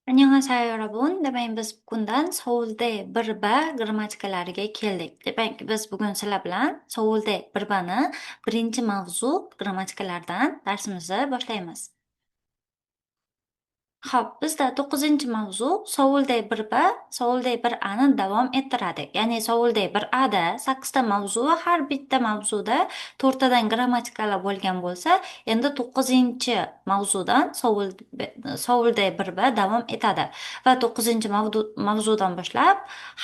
안녕하세요, 여러분. Demak, biz bugundan Sovulde birba grammatikalariga keldik. Demak, biz bugun sizlar bilan Sovulde birbani birinchi mavzu grammatikalardan darsimizni boshlaymiz. Xo'p, bizda 9-mavzu sovulday bir b, sovulday bir ani davom ettiradi. Ya'ni sovulday bir ada 8ta mavzu va har bitta mavzuda 4tadan grammatikalar bo'lgan bo'lsa, endi 9-mavzudan sovulday bir b davom etadi va 9-mavzudan boshlab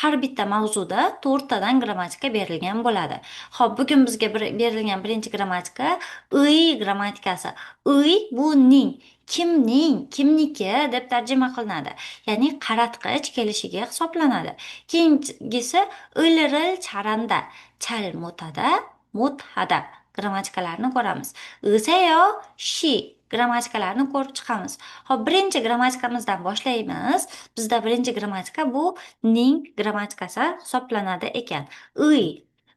har bitta mavzuda 4tadan grammatika berilgan bo'ladi. Xo'p, bugun bizga berilgan birinchi grammatika uy grammatikasi. Uy bu ning. Kimning, kimniki deb tarjima qilinadi. Ya'ni qaratqich kelishiga hisoblanadi. Keyingisi o'liril charanda, chal mo'tada, mo'thada grammatikalarini ko'ramiz. Isayo, shi grammatikalarini ko'rib chiqamiz. Hop, birinchi grammatikamizdan boshlaymiz. Bizda birinchi grammatika bu ning grammatikasi hisoblanadi ekan.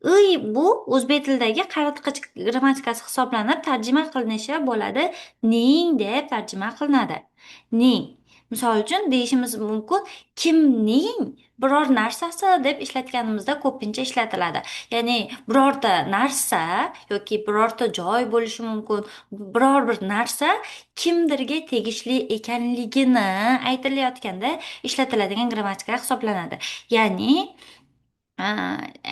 Uy bu o'zbek tilidagi qaratqich grammatikasi hisoblanib, tarjima qilinishi bo'ladi ning deb tarjima qilinadi. Ning. Misol uchun deyishimiz mumkin kimning biror narsasi deb ishlatganimizda ko'pincha ishlatiladi. Ya'ni birorta narsa yoki birorta joy bo'lishi mumkin. Biror bir narsa kimdirga tegishli ekanligini aytilayotganda ishlatiladigan grammatika hisoblanadi. Ya'ni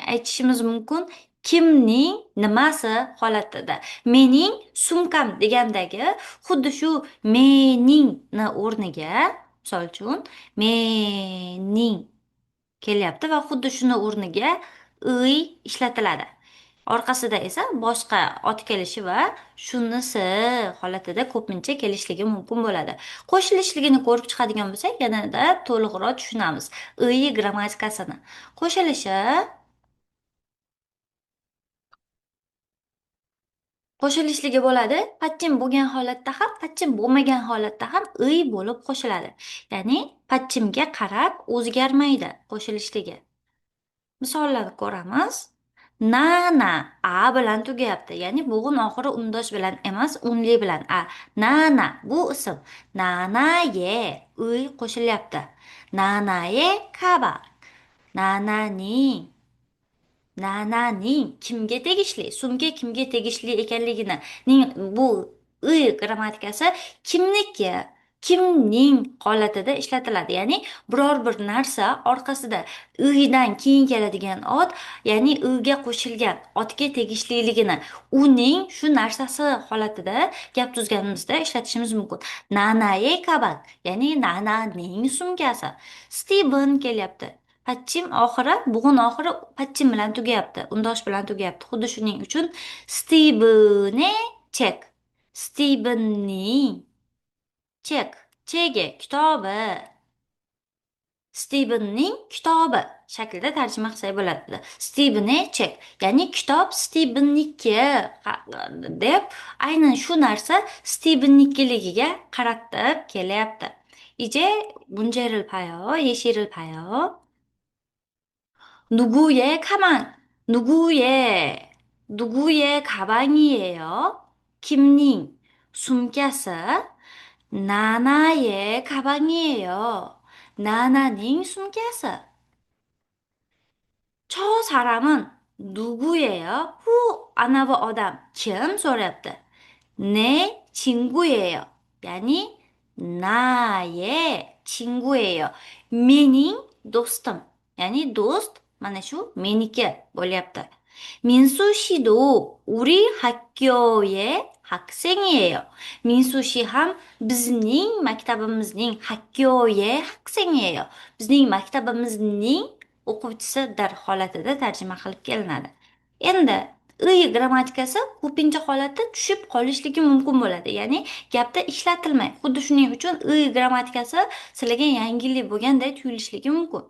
aytishimiz mumkin kimning nimasi holatida. Mening sumkam degandagi xuddi shu meningni o'rniga, misol uchun mening kelyapti va xuddi shuni o'rniga uy ishlatiladi. Orqasida esa boshqa ot kelishi va shunisi holatida ko'pincha kelishligi mumkin bo'ladi. Qo'shilishligini ko'rib chiqadigan bo'lsak, yanada to'liqroq tushunamiz. Uy grammatikasini. Qo'shilishi qo'shilishligi bo'ladi. Patchim bo'lgan holatda ham, patchim bo'lmagan holatda ham uy bo'lib qo'shiladi. Ya'ni patchimga qarab o'zgarmaydi qo'shilishligi. Misollarni ko'ramiz. Nana a bilan tugayapti. Ya'ni bo'g'in oxiri undosh bilan emas, unli bilan a. Nana bu ism. Nanaye uy qo'shilyapti. Nanaye kaba. Nananing nananing kimga tegishli, sumka kimga tegishli ekanligini bu grammatikasi kimniki, kimning holatida ishlatiladi. Ya'ni biror bir narsa orqasida uydan keyin keladigan ot, ya'ni uyga qo'shilgan otga tegishliligini uning shu narsasi holatida gap tuzganimizda ishlatishimiz mumkin. Nanaye kabak, ya'ni nananing sumkasi. Steven kelyapti. Patchim oxiri, bugun oxiri patchim bilan tugayapti, undosh bilan tugayapti. Xuddi shuning uchun Stevene chek. Stevenning chek. Chega kitobi. Stevenning kitobi shaklida tarjima qilsak bo'ladi. Stevene chek. Ya'ni kitob Stevenniki deb aynan shu narsa Stevennikiligiga qaratib kelyapti. 이제 문제를 봐요. 예시를 봐요. 누구의 가방이에요? 김님, 숨겨서 나나의 가방이에요. 나나님 숨겨서. 저 사람은 누구예요? Who another adam. kim so'rayapti. 내 친구예요. Yani 나의 친구예요. mening do'stim. Yani do'st mana shu meniki bo'lyapti. 민수 씨도 우리 학교의 학생이에요. 민수 씨 ham bizning maktabimizning 학교의 학생이에요. Bizning maktabimizning o'quvchisidir holatida tarjima qilib kelinadi. Endi grammatikasi ko'pincha holatda tushib qolishligi mumkin bo'ladi. Ya'ni gapda ishlatilmay. Xuddi shuning uchun grammatikasi sizlarga yangilik bo'lganday tuyulishligi mumkin.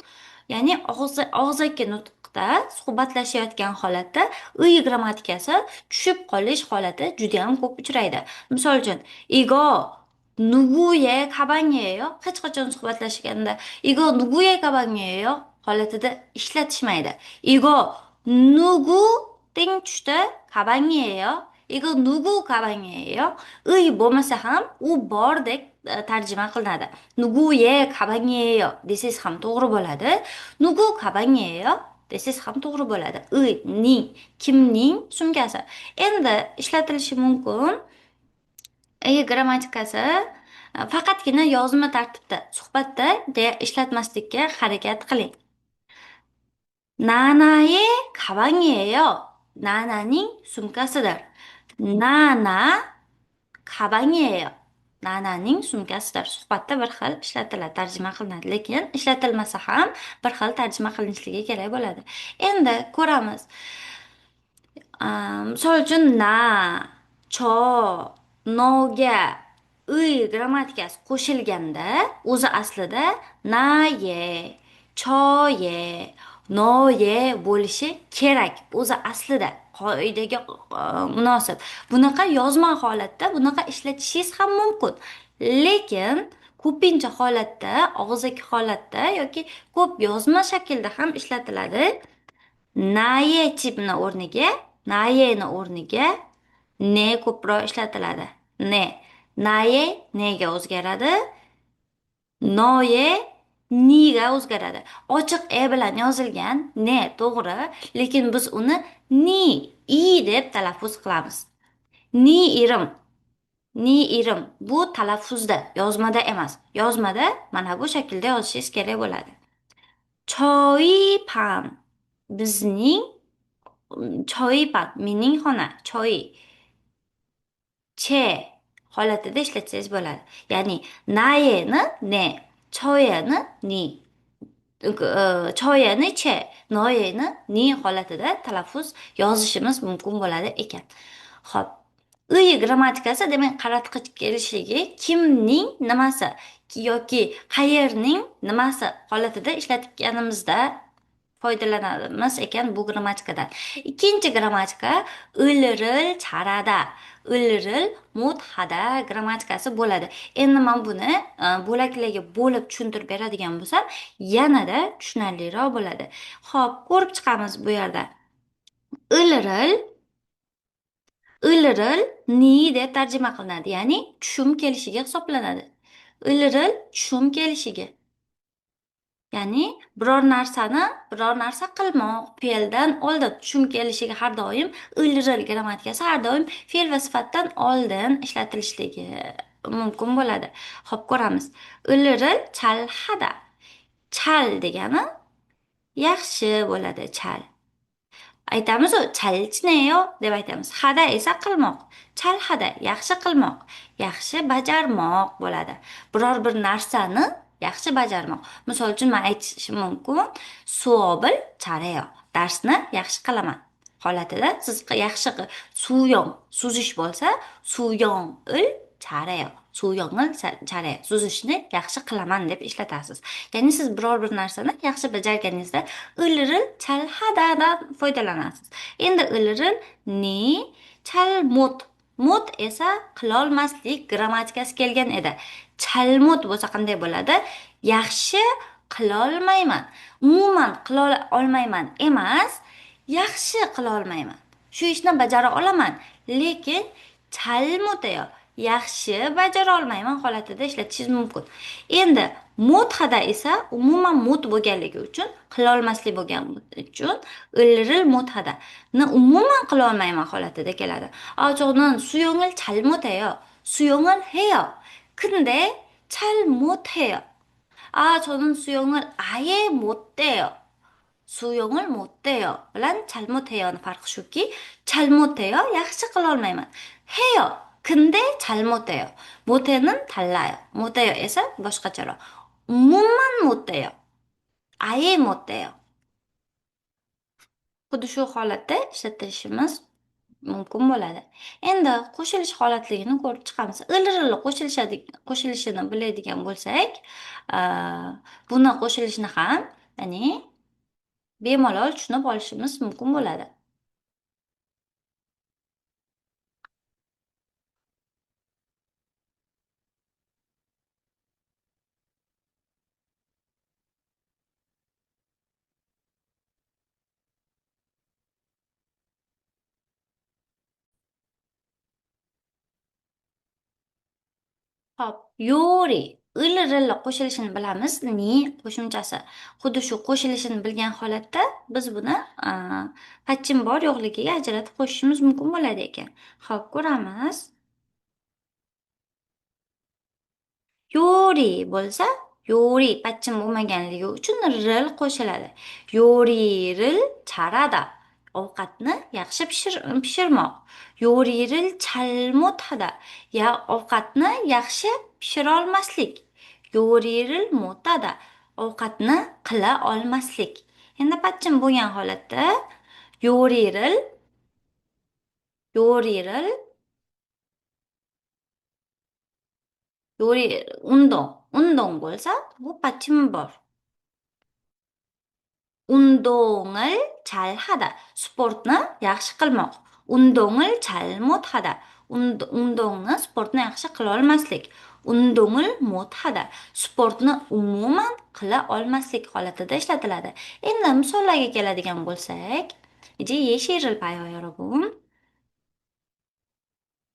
Ya'ni og'zaki nutqda suhbatlashayotgan holatda grammatikasi tushib qolish holati juda ham ko'p uchraydi. Misol uchun, igo 누구의 가방이에요? hech qachon suhbatlashganda igo 누구의 가방이에요? holatida ishlatishmaydi. 이거 누구 땡 tushdi 가방이에요? 이거 누구 가방이에요? 의 bo'lmasa ham u bordek tarjima qilinadi. 누구의 가방이에요? This is ham to'g'ri bo'ladi. 누구 가방이에요? This is ham to'g'ri bo'ladi. ning, kimning sumkasi. Endi ishlatilishi mumkin. Grammatikasi faqatgina yozma tartibda, suhbatda ishlatmaslikka harakat qiling. 나나의 가방이에요. 나나ning sumkasidir. 나나 가방이에요. 나나ning sumkasidir. Suhbatda bir xil ishlatiladi, tarjima qilinadi. Lekin ishlatilmasa ham bir xil tarjima qilinishligi kerak bo'ladi. Endi ko'ramiz. Misol uchun cho, noga grammatikasi qo'shilganda o'zi aslida naye, choye, noye bo'lishi kerak. O'zi aslida qoidaga munosib. Bunaqa yozma holatda bunaqa ishlatishingiz ham mumkin. Lekin ko'pincha holatda, og'zaki holatda yoki ko'p yozma shaklda ham ishlatiladi. Naye tipni o'rniga, nayeni o'rniga ne ko'proq ishlatiladi. Ne. Naye nega o'zgaradi? Noye niga o'zgaradi. Ochiq e bilan yozilgan ne to'g'ri, lekin biz uni ni, deb talaffuz qilamiz. Ni irim, ni irim. Bu talaffuzda, yozmada emas. Yozmada mana bu shaklda yozishingiz kerak bo'ladi. Choy pan bizning choy pan mening xona choy che holatida ishlatsangiz bo'ladi. Ya'ni nayeni ne, choyani ni, choyani che, noyeni ni holatida talaffuz yozishimiz mumkin bo'lar ekan. Xo'p, grammatikasi demak qaratqich kelishligi kimning nimasi yoki qayerning nimasi holatida ishlatganimizda foydalanamiz ekan bu grammatikadan. Ikkinchi grammatika ilril charada, ilril mudhada grammatikasi bo'ladi. Endi men buni bo'laklarga bo'lib tushuntirib beradigan bo'lsam, yanada tushunarliroq bo'ladi. Xo'p, ko'rib chiqamiz bu yerda. Ilril ilril ni deb tarjima qilinadi, ya'ni tushum kelishiga hisoblanadi. Ilril tushum kelishiga. Ya'ni biror narsa qilmoq fe'ldan oldin tushum kelishiga har doim ilril grammatikasi har doim fe'l va sifatdan oldin ishlatilishligi mumkin bo'ladi. Xo'p, ko'ramiz. Ilril chalhada. Chal degani yaxshi bo'ladi, chal. Aytamiz chalchineyo deb aytamiz. Hada esa qilmoq. Chalhada yaxshi qilmoq, yaxshi bajarmoq bo'ladi. Biror bir narsani yaxshi bajarmoq. Misol uchun men aytishim mumkin, suobil chareyo. Darsni yaxshi qilaman. Holatida siz yaxshi suyong suzish bo'lsa, suyongil chareyo. Suyongil chareyo. Suzishni yaxshi qilaman deb ishlatasiz. Ya'ni siz biror bir narsani yaxshi bajarganingizda ilril chalhadadan foydalanasiz. Endi ilril ni chalmut. Mut esa qilolmaslik grammatikasi kelgan edi. Chalmut bo'lsa qanday bo'ladi? Yaxshi qilolmayman. Umuman qila olmayman emas, yaxshi qila olmayman. Shu ishni bajara olaman, lekin chalmutayo yaxshi bajara olmayman holatida ishlatishingiz mumkin. Endi mudhada esa umuman mut bo'lganligi uchun, qila olmaslik bo'lgani uchun ilril mudhada ni umuman qila olmayman holatida keladi. 저는 수영을 잘못해요. 수영을 해요. 근데 잘 못해요. 저는 수영을 아예 못해요. 수영을 못해요. 란 잘못해요는 farqi shuki, 잘못해요. yaxshi qila olmayman. 해요. 근데 잘못해요. 못해는 달라요. 못해요 esa boshqacharoq. umuman 못해요. 아예 못해요. Xuddi shu holatda ishlatishimiz mumkin bo'ladi. Endi qo'shilish holatligini ko'rib chiqamiz. Ilrili qo'shilishini biladigan bo'lsak, buni qo'shilishini ham, ya'ni bemalol tushunib olishimiz mumkin bo'ladi. Hop, yo'ri. Ril qo'shilishini bilamiz. Ni qo'shimchasi. Xuddi shu qo'shilishini bilgan holatda biz buni pachim bor yo'qligiga ajratib qo'shishimiz mumkin bo'ladi ekan. Hop, ko'ramiz. Yo'ri bo'lsa, yo'ri pachim bo'lmaganligi uchun ril qo'shiladi. Yo'riril charada. Ovqatni yaxshi pishirmoq. Yo'riril chalmotada. Ya ovqatni yaxshi pishira olmaslik. Yo'riril motada. Ovqatni qila olmaslik. Endi pachim bo'lgan holatda yo'riril, yo'riril, undong bo'lsa, bu pachim bor. 운동을 잘하다. 스포츠는 yaxshi qilmoq. 운동을 잘못하다. 운동은 스포츠는 yaxshi qila olmaslik. 운동을 못하다. Sportni umuman qila olmaslik holatida ishlatiladi. Endi misollarga keladigan bo'lsak, 이제 예시를 봐요, 여러분.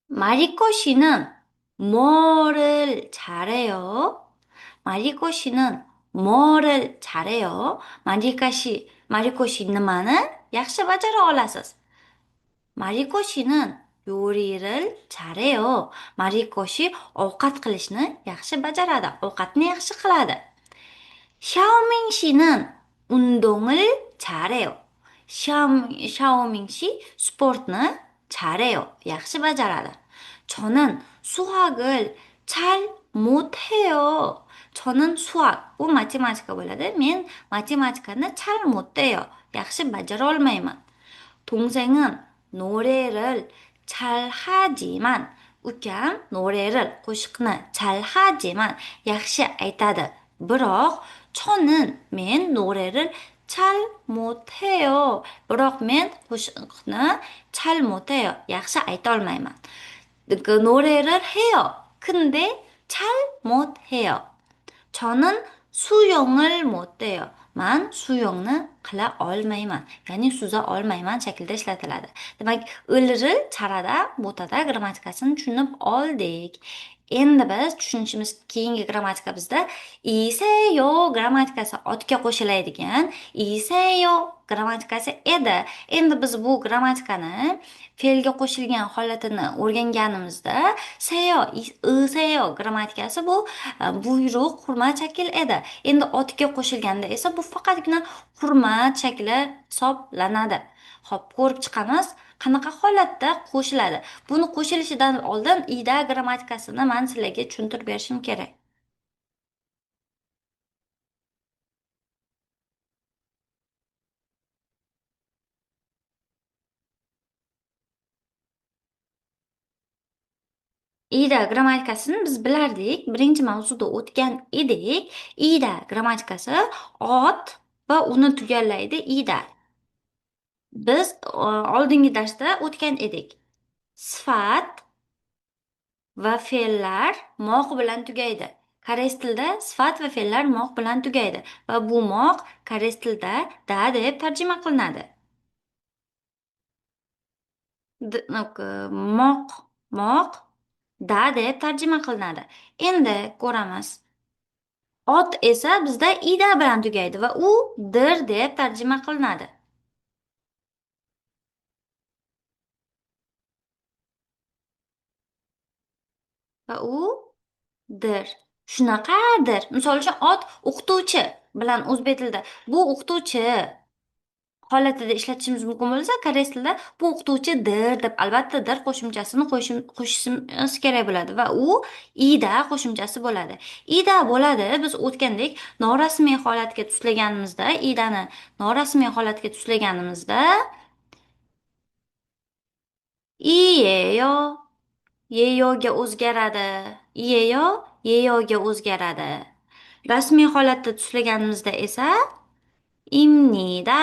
마리코 씨는 뭐를 잘해요? 마리코 씨는 뭐를 잘해요? 마리코 씨 nimani yaxshi bajara olasiz? 마리코 씨는 요리를 잘해요. 마리코 씨 ovqat qilishni yaxshi bajaradi. Ovqatni yaxshi qiladi. 샤오밍 씨는 운동을 잘해요. 샤오밍 씨 스포츠는 잘해요. yaxshi bajaradi. 저는 수학을 잘 못해요. 저는 수학, bu matematika bo'ladi. Men matematikani 잘 못해요. yaxshi bajara olmayman. 동생은 노래를 잘하지만 ukam 노래를 qo'shiqni 잘하지만 yaxshi aytadi. Biroq men 노래를 잘 못해요. Biroq men qo'shiqni 잘 못해요. yaxshi ayta olmayman. 그 노래를 해요. 근데 잘 못해요. 저는 수영을 못해요. Man suyuqni qila olmayman. Ya'ni suza olmayman shaklda ishlatiladi. Demak, o'lri charada, bo'tada grammatikasini tushunib oldik. Endi biz tushunishimiz keyingi grammatika bizda iseyo grammatikasi otga qo'shiladigan iseyo grammatikasi edi. Endi biz bu grammatikani fe'lga qo'shilgan holatini o'rganganimizda seyo grammatikasi bu buyruq hurmat shakl edi. Endi otga qo'shilganda esa bu faqatgina hurmat shakli hisoblanadi. Xo'p, ko'rib chiqamiz. Qanaqa holatda qo'shiladi? Buni qo'shilishidan oldin ida grammatikasini men sizlarga tushuntirib berishim kerak. Ida grammatikasini biz bilardik. Birinchi mavzuda o'tgan edik. Ida grammatikasi ot va uni tugallaydi ida. Biz oldingi darsda o'tgan edik. Sifat va fe'llar moq bilan tugaydi. Koreys tilida sifat va fe'llar moq bilan tugaydi va bu moq koreys tilida da deb tarjima qilinadi. Moq, moq da deb tarjima qilinadi. Endi ko'ramiz. Ot esa bizda ida bilan tugaydi va u dir deb tarjima qilinadi. Va u dir. Shunaqadir. Misol uchun ot o'qituvchi bilan o'zbek tilida bu o'qituvchi holatida ishlatishimiz mumkin bo'lsa, koreys tilida bu o'qituvchidir deb albatta dir qo'shimchasini qo'shishimiz kerak bo'ladi va u ida qo'shimchasi bo'ladi. Ida bo'ladi, biz o'tgandek norasmiy holatga tuslaganimizda, idani norasmiy holatga tuslaganimizda iyeyo, yeyoga o'zgaradi. Iyeyo, yeyoga o'zgaradi. Rasmiy holatda tuslaganimizda esa imnida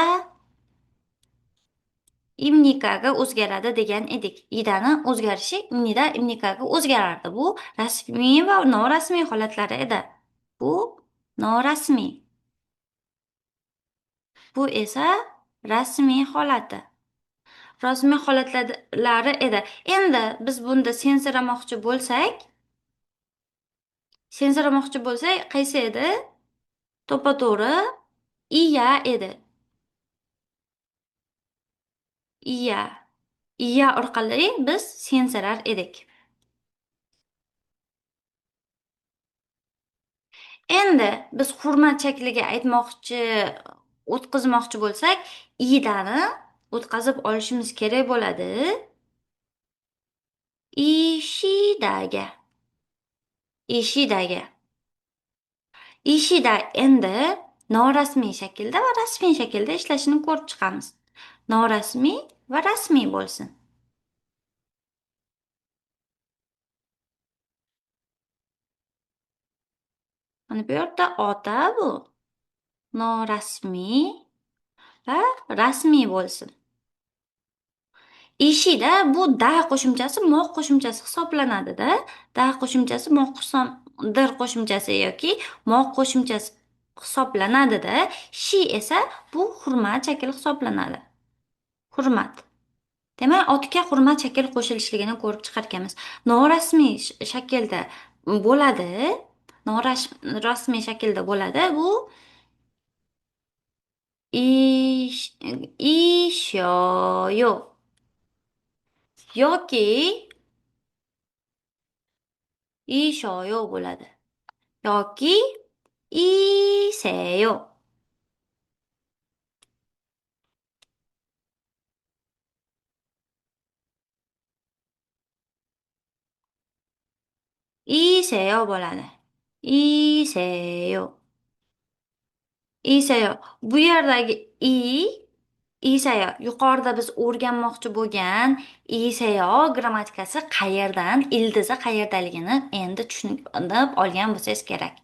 imnikaga o'zgaradi degan edik. Idani o'zgarishi imnida imnikaga o'zgarardi. Bu rasmiy va norasmiy holatlari edi. Bu norasmiy. Bu esa rasmiy holati. Rasmiy holatlari edi. Endi biz bunda sensiramoqchi bo'lsak, Sen so'ramoqchi bo'lsak, qaysi edi? To'ppa-to'g'ri iya edi. Iya. Iya orqali biz sensirar edik. Endi biz hurmat shakliga o'tkazmoqchi bo'lsak, iyani o'tkazib olishimiz kerak bo'ladi. Ishidaga. Ishidaga. Ishida endi norasmiy shaklda va rasmiy shaklda ishlashini ko'rib chiqamiz. Norasmiy va rasmiy bo'lsin. Mana bu yerda ota bu. Norasmiy va rasmiy bo'lsin. Ishida bu da qo'shimchasi moq qo'shimchasi hisoblanadi-da. Da qo'shimchasi dir qo'shimchasi yoki moq qo'shimchasi hisoblanadi-da. Shi esa bu hurmat shakli hisoblanadi. Hurmat. Demak, otga hurmat shakl qo'shilishligini ko'rib chiqarganmiz. Norasmiy shaklda bo'ladi. Norasmiy shaklda bo'ladi. Bu ish ishoyo yoki ishoyo bo'ladi. Yoki iseyo. Iseyo bo'ladi. Iseyo. Isayo. Bu yerdagi Isayo. Yuqorida biz o'rganmoqchi bo'lgan Isayo grammatikasi qayerdan, ildizi qayerdaligini endi tushunib olgan bo'lsangiz kerak.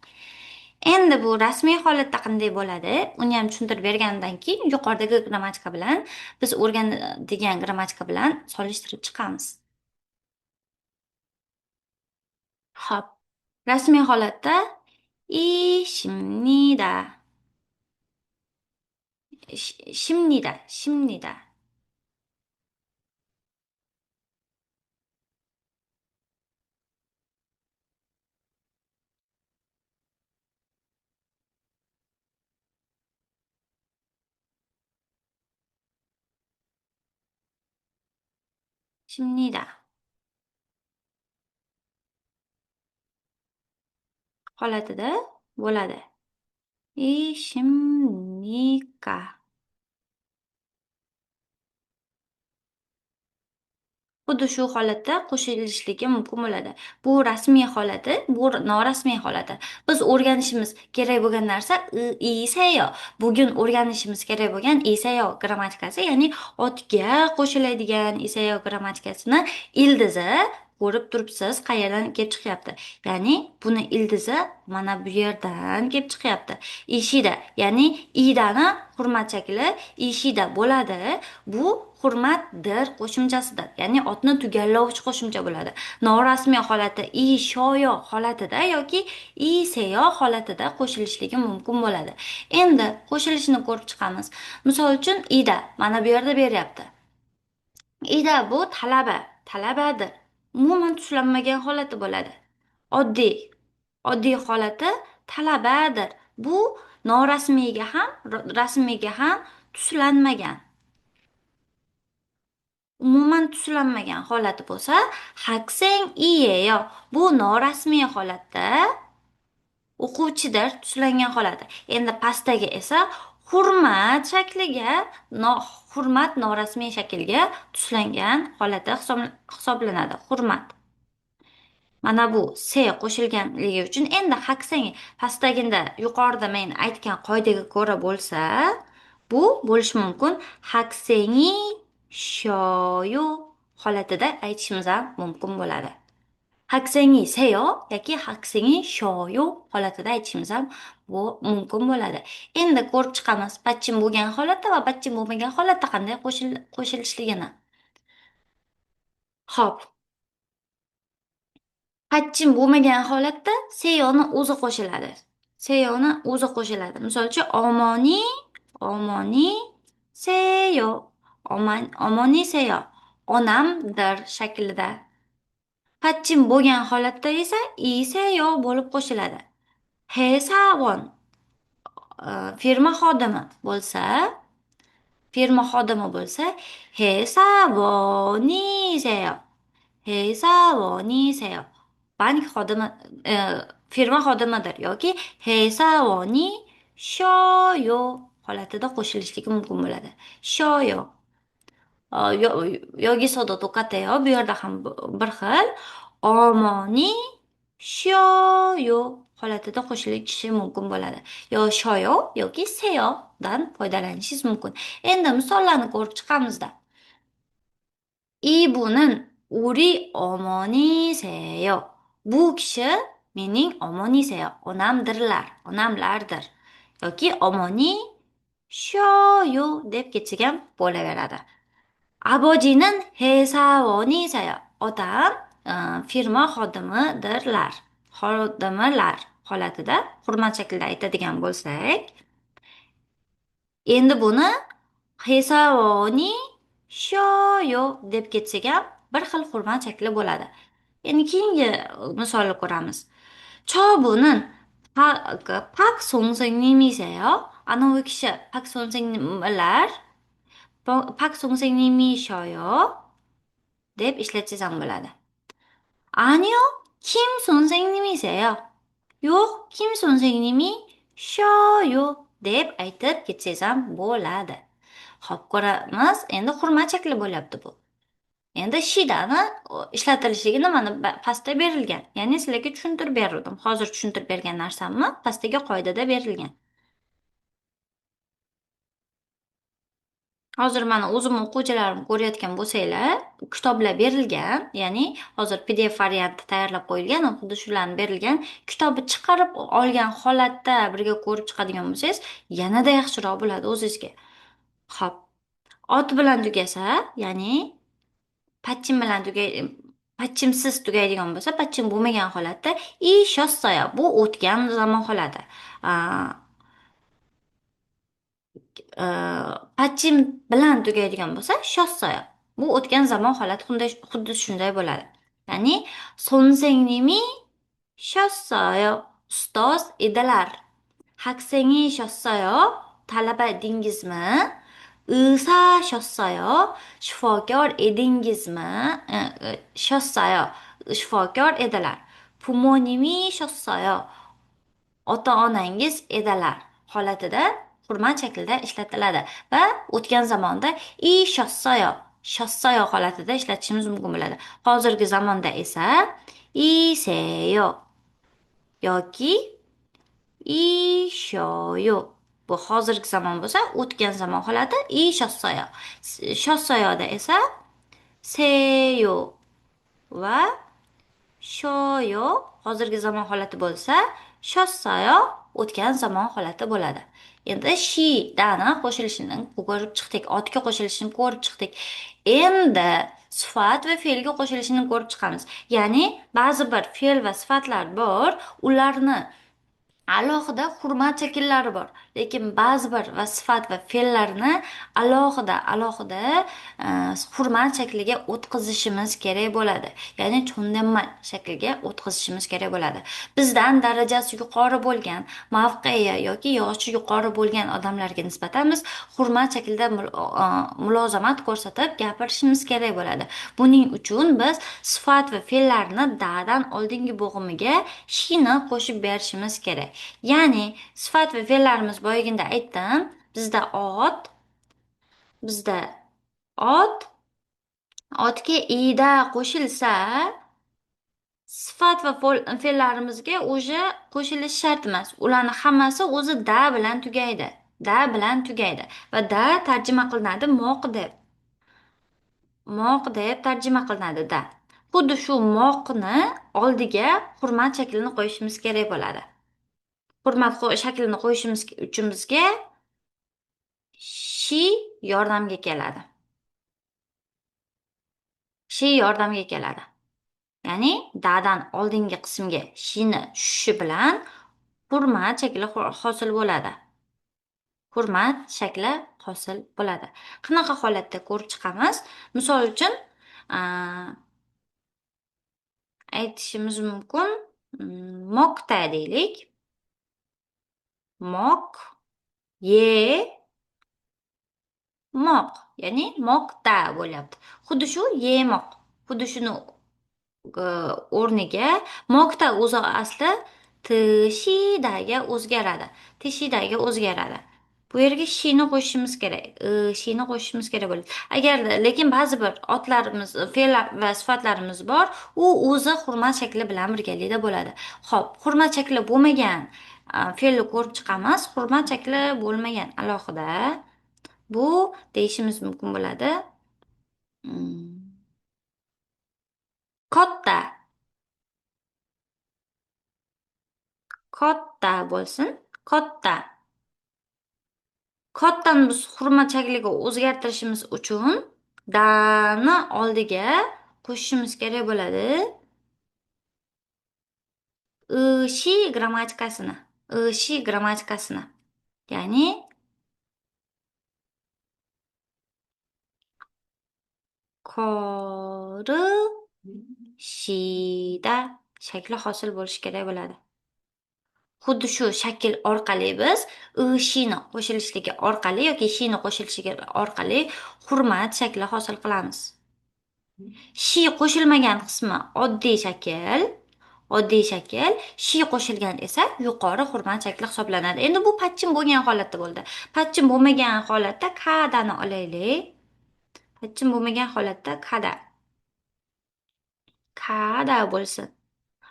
Endi bu rasmiy holatda qanday bo'ladi? Uni ham tushuntirib bergandan keyin yuqoridagi grammatika bilan biz o'rganadigan grammatika bilan solishtirib chiqamiz. Xo'p. Rasmiy holatda ishimnida. Shimnida, shimnida. Shimnida holatida bo'ladi. Ishimnika. Xuddi shu holatda qo'shilishligi mumkin bo'ladi. Bu rasmiy holati, bu norasmiy holati. Biz o'rganishimiz kerak bo'lgan narsa isayo. Bugun o'rganishimiz kerak bo'lgan isayo grammatikasi, ya'ni otga qo'shiladigan isayo grammatikasini ildizi ko'rib turibsiz, qayerdan kelib chiqyapti. Ya'ni buni ildizi mana bu yerdan kelib chiqyapti. Ishida, ya'ni idani hurmat shakli ishida bo'ladi. Bu hurmatdir qo'shimchasidir. Ya'ni otni tugallovchi qo'shimcha bo'ladi. Norasmiy holati ishoyo holatida yoki iseyo holatida qo'shilishligi mumkin bo'ladi. Endi qo'shilishini ko'rib chiqamiz. Misol uchun ida mana bu yerda beryapti. Ida bu talaba, talabadir. Umuman tushlanmagan holati bo'ladi. Oddiy, oddiy holati talabadir. Bu norasmiyga ham, rasmiyga ham tuslanmagan. Umuman tuslanmagan holati bo'lsa, hakseng iyeyo. Bu norasmiy holatda o'quvchidir tuslangan holati. Endi pastdagi esa hurmat shakliga, hurmat norasmiy shaklga tuslangan holati hisoblanadi. Hurmat. Mana bu se qo'shilganligi uchun endi haksangi pastdaginda yuqorida men aytgan qoidaga ko'ra bo'lsa, bu bo'lishi mumkin haksengi shoyu holatida aytishimiz ham mumkin bo'ladi. Haksengi seyo yoki haksengi shoyu holatida aytishimiz ham bu mumkin bo'ladi. Endi ko'rib chiqamiz patchim bo'lgan holatda va patchim bo'lmagan holatda qanday qo'shilishligini. Xo'p. Patchim bo'lmagan holatda seyoni o'zi qo'shiladi. Seyoni o'zi qo'shiladi. Misol uchun omoni seyo. Omoni seyo. Onamdir shaklida. Patchim bo'lgan holatda esa iseyo bo'lib qo'shiladi. Hesavon firma xodimi bo'lsa, firma xodimi bo'lsa, hesaboniseyo. Hesaboniseyo. Bank xodimi, e, firma xodimidir yoki hesaboni shoyo holatida qo'shilishligi mumkin bo'ladi. Shoyo. Yogi sodo to'qatayo, bu yerda ham bir xil. Omoni shoyo holatida qo'shilishi mumkin bo'ladi. Yo shoyo yoki seyodan foydalanishingiz mumkin. Endi misollarni ko'rib chiqamizda. 이분은 우리 어머니세요. Bu kishi mening 어머니세요. onamlardir. Yoki 어머니 쇼요 deb ketgan bo'laveradi. 아버지는 회사원이세요. Odam firma xodimilar holatida hurmat shaklida aytadigan bo'lsak, endi buni 회사원이 shoyo deb ketsak ham bir xil hurmat shakli bo'ladi. Endi keyingi misolni ko'ramiz. 저분은 박 선생님이세요? anavi kishi pak 선생님lar, pak 선생님이셔요 deb ishlatsangiz ham bo'ladi. 아니요, 김 선생님이세요. yo'q, Kim 선생님이 shoyo deb aytib ketsangiz ham bo'ladi. Xo'p, ko'ramiz. Endi hurmat shakli bo'lyapti bu. Endi shidani ishlatilishligi nimani pastda berilgan. Ya'ni sizlarga tushuntirib berdim. Hozir tushuntirib bergan narsamni pastdagi qoidada berilgan. Hozir mana o'zim o'quvchilarim ko'rayotgan bo'lsanglar, kitoblar berilgan, ya'ni hozir PDF varianti tayyorlab qo'yilgan, xuddi shularni berilgan. Kitobni chiqarib olgan holatda birga ko'rib chiqadigan bo'lsangiz, yanada yaxshiroq bo'ladi o'zingizga. Xo'p, ot bilan tugasa, ya'ni patchim bilan patchimsiz tugaydigan bo'lsa, patchim bo'lmagan holatda shossaya bu o'tgan zamon holati. Patchim bilan tugaydigan bo'lsa, shossaya bu o'tgan zamon holati xuddi shunday bo'ladi. Ya'ni 선생님이 shossaya ustoz edilar. 학생이셨어요? talaba edingizmi? 의사셨어요? shifokor edingizmi? shossaya shifokor edilar. 부모님이셨어요? ota-onangiz edilar holatida hurmat shaklida ishlatiladi va o'tgan zamonda shossayo holatida ishlatishimiz mumkin bo'ladi. Hozirgi zamonda esa iseyo yoki ishoyo. Bu hozirgi zamon bo'lsa, o'tgan zamon holati shossayo. Shossayoda esa seyo va shoyo hozirgi zamon holati bo'lsa, shossaya o'tgan zamon holati bo'ladi. Endi shi dani qo'shilishini ko'rib chiqdik, otga qo'shilishini ko'rib chiqdik. Endi sifat va fe'lga qo'shilishini ko'rib chiqamiz. Ya'ni ba'zi bir fe'l va sifatlar bor, ularni alohida hurmat shakllari bor, lekin ba'zi bir va sifat va fe'llarni alohida hurmat shakliga o'tkazishimiz kerak bo'ladi. Ya'ni cho'ndanma shakliga o'tkazishimiz kerak bo'ladi. Bizdan darajasi yuqori bo'lgan, mavqei yoki yoshi yuqori bo'lgan odamlarga nisbatan biz hurmat shaklida mulozamat ko'rsatib gapirishimiz kerak bo'ladi. Buning uchun biz sifat va fe'llarni dadan oldingi bo'g'imiga shini qo'shib berishimiz kerak. Ya'ni sifat va fe'llarimiz boyaginda aytdim, bizda ot otga ida qo'shilsa, sifat va fe'llarimizga o'sha qo'shilishi shart emas. Ularni hammasi o'zi da bilan tugaydi. Va da tarjima qilinadi moq deb tarjima qilinadi da. Xuddi shu moqni oldiga hurmat shaklini qo'yishimiz kerak bo'ladi. Hurmat shaklini qo'yishimiz uchun bizga shi yordamga keladi. Ya'ni dadan oldingi qismga shini tushishi bilan hurmat shakli hosil bo'ladi. Qanaqa holatda ko'rib chiqamiz? Misol uchun, aytishimiz mumkin. Moqta deylik. Moq, ye, moq. Ya'ni moqta bo'lyapti. Xuddi shu yemoq. Xuddi shuni o'rniga moqta o'zi asli tishidaga o'zgaradi. Tishidaga o'zgaradi. Bu yerga shini qo'shishimiz kerak. Shini qo'shishimiz kerak bo'ladi. Agarda lekin ba'zi bir otlarimiz, fe'llar va sifatlarimiz bor, u o'zi hurmat shakli bilan birgalikda bo'ladi. Xo'p, hurmat shakli bo'lmagan fe'lni ko'rib chiqamiz. Hurmat shakli bo'lmagan alohida bu deyishimiz mumkin bo'ladi. Mm, Katta, katta bo'lsin. Katta. Kattani biz hurmat shakliga o'zgartirishimiz uchun dani oldiga qo'shishimiz kerak bo'ladi. Ishi grammatikasini. Ishi grammatikasini. Ya'ni korishida shakli hosil bo'lishi kerak bo'ladi. Xuddi shu shakl orqali biz shini qo'shilishligi orqali yoki shini qo'shilishligi orqali hurmat shakli hosil qilamiz. Shi qo'shilmagan qismi oddiy shakl. Oddiy shakl, shi qo'shilgan esa yuqori hurmat shakli hisoblanadi. Endi bu patchin bo'lgan holatda bo'ldi. Patchin bo'lmagan holatda kadani olaylik. Patchin bo'lmagan holatda kada bo'lsin.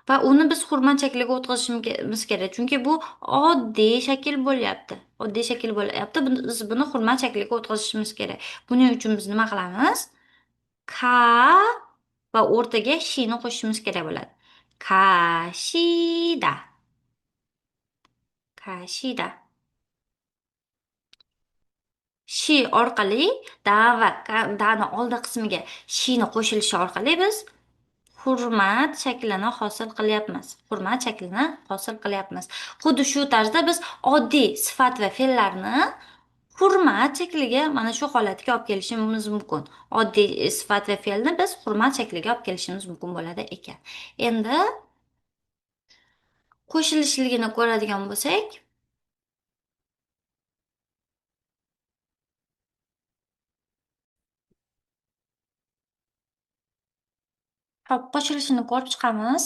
Va uni biz hurmat shakliga o'tkazishimiz kerak. Chunki bu oddiy shakl bo'lyapti. Oddiy shakl bo'lyapti. Biz buni hurmat shakliga o'tkazishimiz kerak. Buning uchun biz nima qilamiz? Ka va o'rtaga shini qo'shishimiz kerak bo'ladi. Kashida. Kashida. Shi orqali da va dani oldi qismiga shini qo'shilishi orqali biz hurmat shaklini hosil qilyapmiz. Hurmat shaklini hosil qilyapmiz. Xuddi shu tarzda biz oddiy sifat va fe'llarni hurmat shakliga mana shu holatga olib kelishimiz mumkin. Oddiy sifat va fe'lni biz hurmat shakliga olib kelishimiz mumkin bo'ladi ekan. Endi qo'shilishligini ko'radigan bo'lsak, hop, qo'shilishini ko'rib chiqamiz.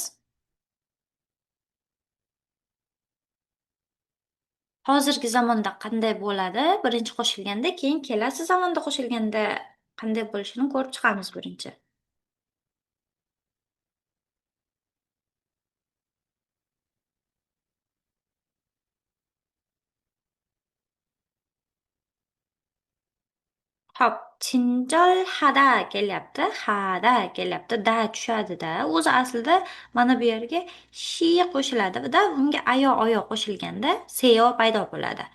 Hozirgi zamonda qanday bo'ladi? Birinchi qo'shilganda, keyin kelasi zamonda qo'shilganda qanday bo'lishini ko'rib chiqamiz birinchi. Hop, 친절하다 kelyapti, hada kelyapti, da tushadi-da. O'zi aslida mana bu yerga shi qo'shiladi va unga oyo qo'shilganda seyo paydo bo'ladi.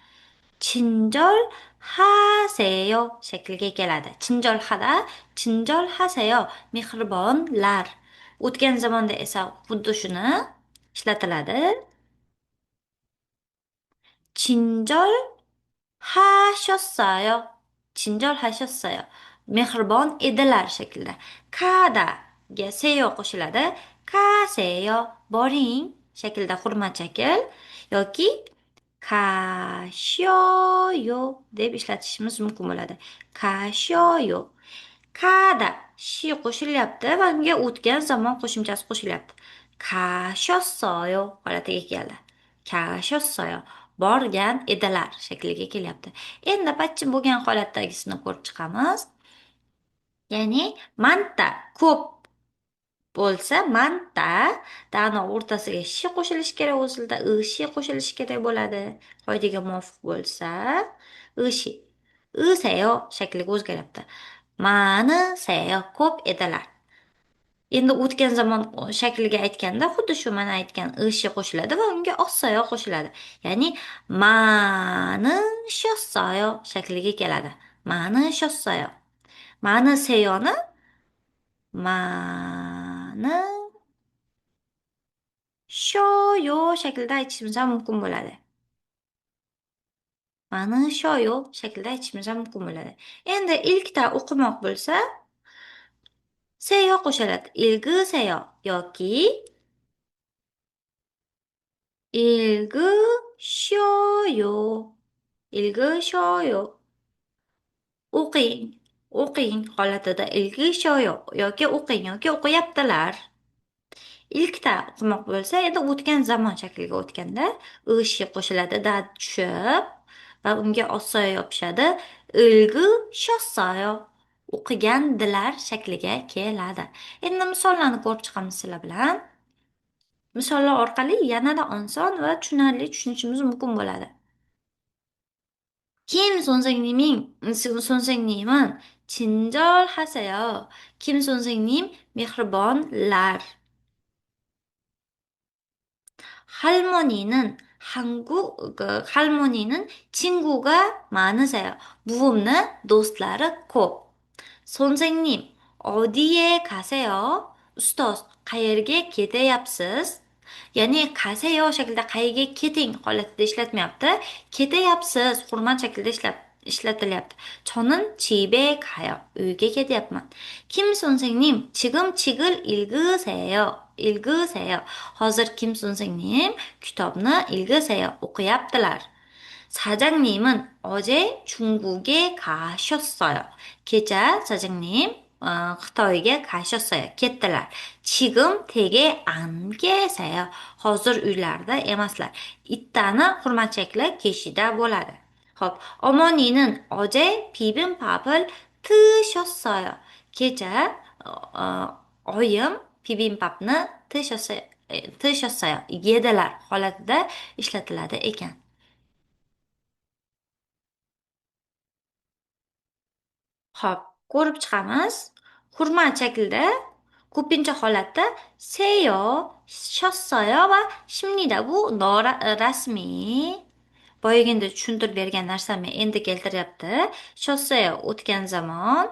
친절하세요 shakliga keladi. 친절하다, 친절하세요, mehribonlar. O'tgan zamonda esa xuddi shuni ishlatiladi. 친절하셨어요. 친절하셨어요. mehribon edilar shaklida. Kadaga seyo qo'shiladi. Kaseyo, boring shaklida hurmat shakl yoki kashoyo deb ishlatishimiz mumkin bo'ladi. Kashoyo. Kada shi qo'shilyapti va unga o'tgan zamon qo'shimchasi qo'shilyapti. Kashossoyo holatiga keldi. Kashossoyo. Borgan edilar shakliga kelyapti. Endi patchin bo'lgan holatdagisini ko'rib chiqamiz. Ya'ni manta ko'p bo'lsa, manta dani o'rtasiga shi qo'shilishi kerak, o'zida shi qo'shilishi kerak bo'ladi. Qoidaga muvofiq bo'lsa, shi seyo shakliga o'zgaryapti. Mani seyo ko'p edilar. Endi o'tgan zamon shakliga aytganda xuddi shu mana aytgan ishi qo'shiladi va unga ossayo qo'shiladi. Ya'ni mani shossayo shakliga keladi. Mani shossayo. Mani seyoni mani shoyo shaklida aytishimiz ham mumkin bo'ladi. Mani shoyo shaklida aytishimiz ham mumkin bo'ladi. Endi ilkta o'qimoq bo'lsa, 세요 qo'shiladi. 읽으세요. yoki 읽으셔요. 읽으셔요. o'qing. o'qing holatida 읽으셔요 yoki o'qing yoki o'qiyaptilar. Ilkta o'qimoq bo'lsa, endi o'tgan zamon shakliga o'tganda ishi qo'shiladi, da tushib va unga osoyo yopishadi. 읽으셨어요. o'qigandilar shakliga keladi. Endi misollarni ko'rib chiqamiz sizlar bilan. Misollar orqali yanada oson va tushunarli tushunishimiz mumkin bo'ladi. 김 선생님이, 선생님은 친절하세요. 김 선생님, mehribonlar. 할머니는 친구가 많으세요. 부부는 dostları ko'p. 선생님, 어디에 가세요? ustoz, qayerga ketyapsiz? Ya'ni 가세요 shaklida qayerga keting holatida ishlatmayapti. Ketyapsiz hurmat shaklida ishlatilyapti. 저는 집에 가요. uyga ketyapman. 김 선생님, 지금 책을 읽으세요. 읽으세요. hozir Kim 선생님 kitobni 읽으세요. o'qiyaptilar. 사장님은 어제 중국에 가셨어요. 계좌 사장님, Xitoyga 가셨어요. ketdilar. 지금 댁에 안 계세요. hozir uylarida emaslar. 이따는 hurmat chekli keshida bo'ladi. Xo'p, 어머니는 어제 비빔밥을 드셨어요. kecha oyim bibimbapni 드셨어요. yedilar holatida ishlatiladi ekan. Xo'p, ko'rib chiqamiz. Hurmat shaklida ko'pincha holatda seyo, shossaya va shimnida bu rasmiy. Boyaginda tushuntirib bergan narsamni endi keltiryapti. Shossaya o'tgan zamon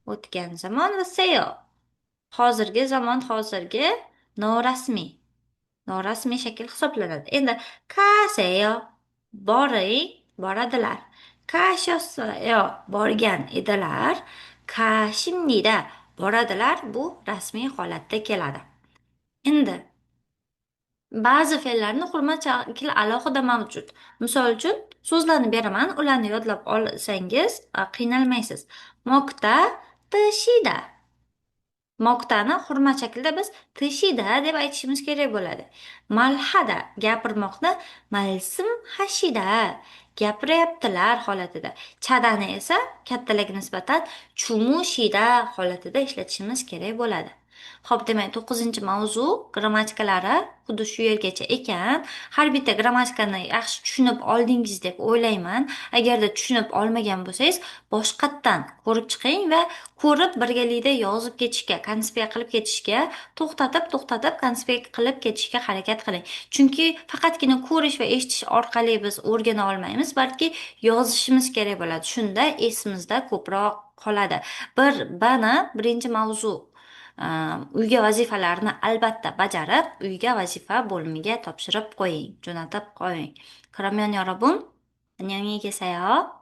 va seyo hozirgi zamon, hozirgi norasmiy. Norasmiy shakl hisoblanadi. Endi kaseyo boring, boradilar. Kashyosayo borgan edilar. Kashimnida boradilar. Bu rasmiy holatda keladi. Endi ba'zi fe'llarni hurmat shakli alohida mavjud. Misol uchun so'zlarni beraman, ularni yodlab olsangiz qiynalmaysiz. Moqta, tishida. Moqtani hurmat shaklida biz tishida deb aytishimiz kerak bo'ladi. Malhada gapirmoqni malsim hashida gapiryaptilar holatida. Chadani esa kattalarga nisbatan chumushida holatida ishlatishimiz kerak bo'ladi. Xo'p, demak, 9-mavzu grammatikalari xuddi shu yergacha ekan. Har bitta grammatikani yaxshi tushunib oldingiz deb o'ylayman. Agarda tushunib olmagan bo'lsangiz, boshqatdan ko'rib chiqing va ko'rib birgalikda yozib ketishga, konspekt qilib ketishga, to'xtatib konspekt qilib ketishga harakat qiling. Chunki faqatgina ko'rish va eshitish orqali biz o'rgana olmaymiz, balki yozishimiz kerak bo'ladi. Shunda esimizda ko'proq qoladi. Birinchi mavzu uyga vazifalarni albatta bajarib, uyga vazifa bo'limiga topshirib qo'ying, jo'natib qo'ying. 그러면 여러분, 안녕히 계세요.